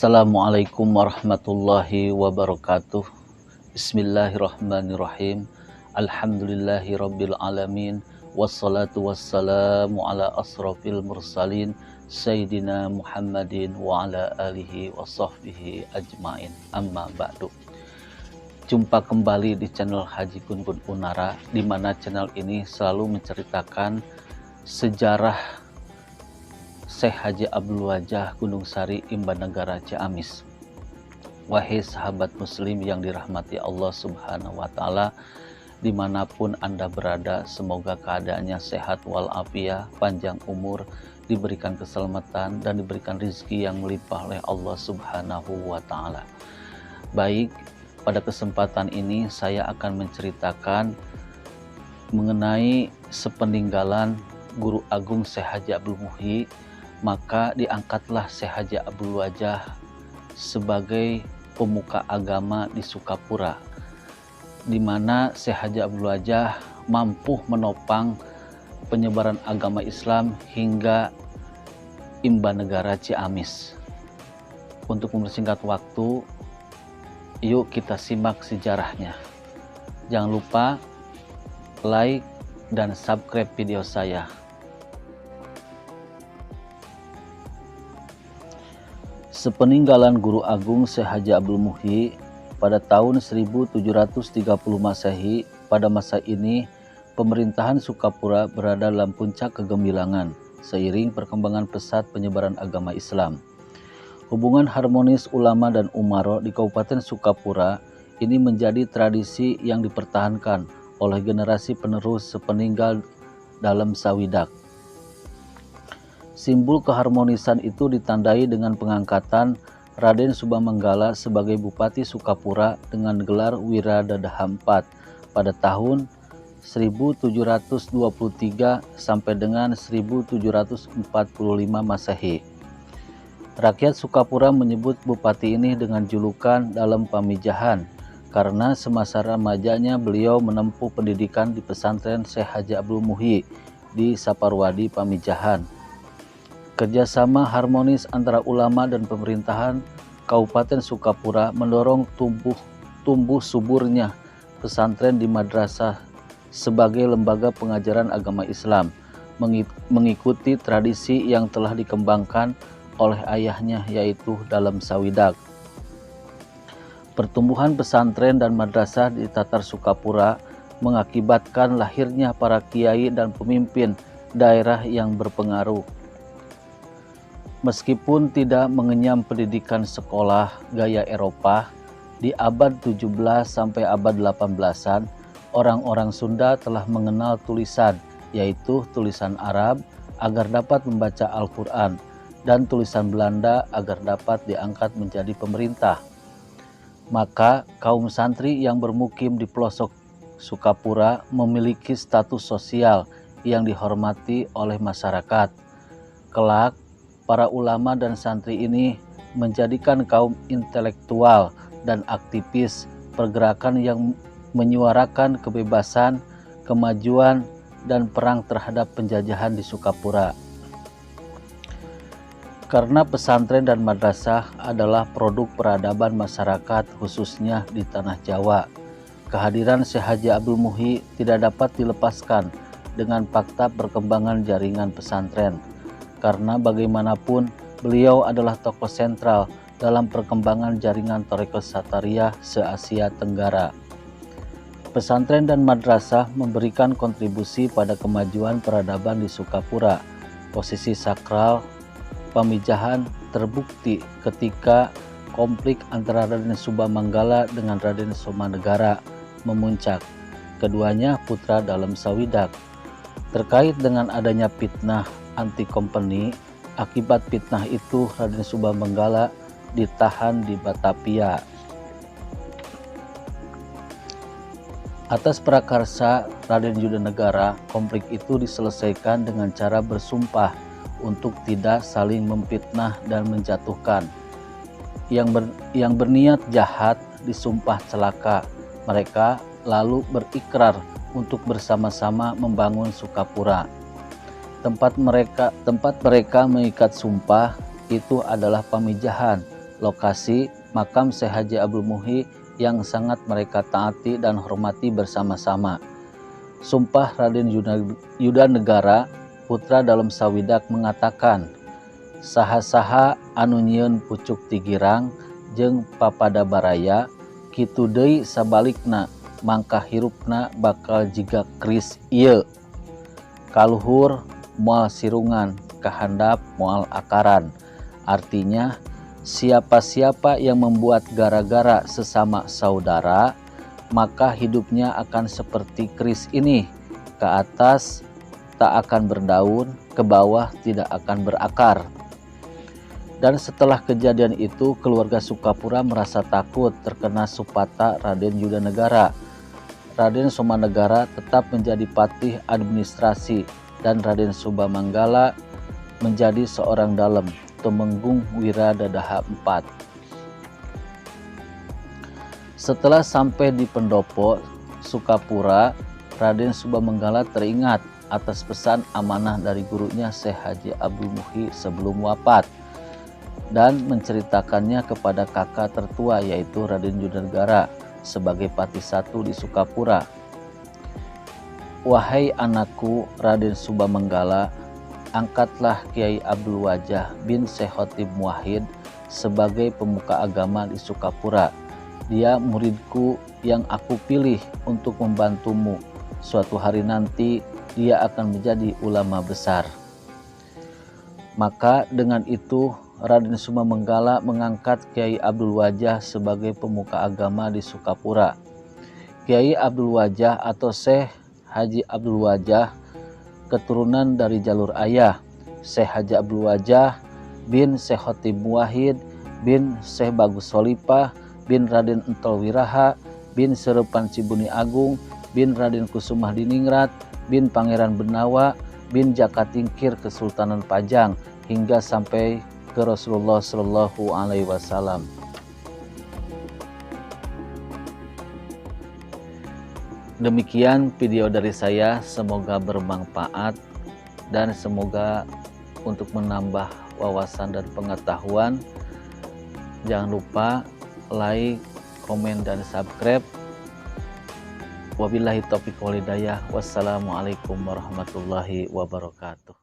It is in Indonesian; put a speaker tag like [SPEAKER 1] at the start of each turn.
[SPEAKER 1] Assalamualaikum warahmatullahi wabarakatuh. Bismillahirrahmanirrahim. Alhamdulillahi rabbil alamin. Wassalatu wassalamu ala asrafil mursalin Sayyidina Muhammadin wa ala alihi wa sahbihi ajmain. Amma ba'du. Jumpa kembali di channel Haji Gun Unara, di mana channel ini selalu menceritakan sejarah Syekh Haji Abdul Wajah Gunung Sari Imbanegara Ciamis. Wahai sahabat muslim yang dirahmati Allah Subhanahu wa Ta'ala, dimanapun Anda berada, semoga keadaannya sehat walafiat, panjang umur, diberikan keselamatan dan diberikan rezeki yang melimpah oleh Allah Subhanahu wa Ta'ala. Baik, pada kesempatan ini saya akan menceritakan mengenai sepeninggalan Guru Agung Syekh Haji Abdul Muhyi. Maka diangkatlah Syekh Haji Abdul Wajah sebagai pemuka agama di Sukapura, di mana Syekh Haji Abdul Wajah mampu menopang penyebaran agama Islam hingga Imbanegara Ciamis. Untuk mempersingkat waktu, yuk kita simak sejarahnya. Jangan lupa like dan subscribe video saya. Sepeninggalan Guru Agung Syekh Haji Abdul Muhyi pada tahun 1730 Masehi, pada masa ini pemerintahan Sukapura berada dalam puncak kegemilangan seiring perkembangan pesat penyebaran agama Islam. Hubungan harmonis ulama dan umaro di Kabupaten Sukapura ini menjadi tradisi yang dipertahankan oleh generasi penerus sepeninggal dalam Sawidak. Simbol keharmonisan itu ditandai dengan pengangkatan Raden Subahmanggala sebagai Bupati Sukapura dengan gelar Wiradadaha IV pada tahun 1723 sampai dengan 1745 Masehi. Rakyat Sukapura menyebut bupati ini dengan julukan Dalam Pamijahan karena semasa remajanya beliau menempuh pendidikan di pesantren Syekh Haji Abdul Muhyi di Saparwadi Pamijahan. Kerjasama harmonis antara ulama dan pemerintahan Kabupaten Sukapura mendorong tumbuh suburnya pesantren di madrasah sebagai lembaga pengajaran agama Islam, mengikuti tradisi yang telah dikembangkan oleh ayahnya, yaitu Dalam Sawidak. Pertumbuhan pesantren dan madrasah di Tatar Sukapura mengakibatkan lahirnya para kiai dan pemimpin daerah yang berpengaruh. Meskipun tidak mengenyam pendidikan sekolah gaya Eropa, di abad 17 sampai abad 18-an, orang-orang Sunda telah mengenal tulisan, yaitu tulisan Arab agar dapat membaca Al-Quran, dan tulisan Belanda agar dapat diangkat menjadi pemerintah. Maka kaum santri yang bermukim di pelosok Sukapura memiliki status sosial yang dihormati oleh masyarakat. Kelak, para ulama dan santri ini menjadikan kaum intelektual dan aktivis pergerakan yang menyuarakan kebebasan, kemajuan, dan perang terhadap penjajahan di Sukapura. Karena pesantren dan madrasah adalah produk peradaban masyarakat khususnya di Tanah Jawa, kehadiran Syekh Haji Abdul Muhyi tidak dapat dilepaskan dengan fakta perkembangan jaringan pesantren. Karena bagaimanapun beliau adalah tokoh sentral dalam perkembangan jaringan Thariqah Satariyah se-Asia Tenggara. Pesantren dan madrasah memberikan kontribusi pada kemajuan peradaban di Sukapura. Posisi sakral Pamijahan terbukti ketika konflik antara Raden Subahmanggala dengan Raden Somanegara memuncak. Keduanya putra Dalam Sawidak. Terkait dengan adanya fitnah anti company, akibat fitnah itu Raden Subahmanggala ditahan di Batavia. Atas prakarsa Raden Yudanegara, konflik itu diselesaikan dengan cara bersumpah untuk tidak saling memfitnah dan menjatuhkan. Yang berniat jahat disumpah celaka. Mereka lalu berikrar untuk bersama-sama membangun Sukapura. Tempat mereka mengikat sumpah itu adalah Pamijahan, lokasi makam Syekh Haji Abdul Muhyi yang sangat mereka taati dan hormati bersama-sama. Sumpah Raden Yudanegara, putra dalam sawidak mengatakan, saha-saha anu nyieun pucuk tigirang jeung papada baraya, kitu deui sabalikna mangka hirupna bakal jiga keris ieu. Kaluhur moal sirungan, kahandap moal akaran. Artinya, siapa-siapa yang membuat gara-gara sesama saudara, maka hidupnya akan seperti keris ini, ke atas tak akan berdaun, ke bawah tidak akan berakar. Dan setelah kejadian itu, keluarga Sukapura merasa takut terkena supata Raden Yudanegara. Raden Somanegara tetap menjadi patih administrasi dan Raden Subhamanggala menjadi seorang dalem, Tumenggung Wiradadaha IV. Setelah sampai di pendopo Sukapura, Raden Subhamanggala teringat atas pesan amanah dari gurunya Syekh Haji Abdul Muhyi sebelum wafat dan menceritakannya kepada kakak tertua yaitu Raden Yudanegara sebagai patih satu di Sukapura. Wahai anakku Raden Subhamanggala, angkatlah Kiai Abdul Wajah bin Syekh Khotib Muwahhid sebagai pemuka agama di Sukapura. Dia muridku yang aku pilih untuk membantumu. Suatu hari nanti dia akan menjadi ulama besar. Maka dengan itu Raden Subhamanggala mengangkat Kiai Abdul Wajah sebagai pemuka agama di Sukapura. Kiai Abdul Wajah atau Syekh Haji Abdul Wajah keturunan dari jalur ayah Syekh Haji Abdul Wajah bin Syekh Khotib Muwahhid bin Syekh Bagus Solipah bin Raden Entol Wiraha bin Serepan Cibuni Agung bin Raden Kusumah Diningrat bin Pangeran Benawa bin Jakatingkir Kesultanan Pajang hingga sampai ke Rasulullah Shallallahu Alaihi Wasallam. Demikian video dari saya, semoga bermanfaat dan semoga untuk menambah wawasan dan pengetahuan. Jangan lupa like, komen, dan subscribe. Wabillahi taufiq wal hidayah. Wassalamualaikum warahmatullahi wabarakatuh.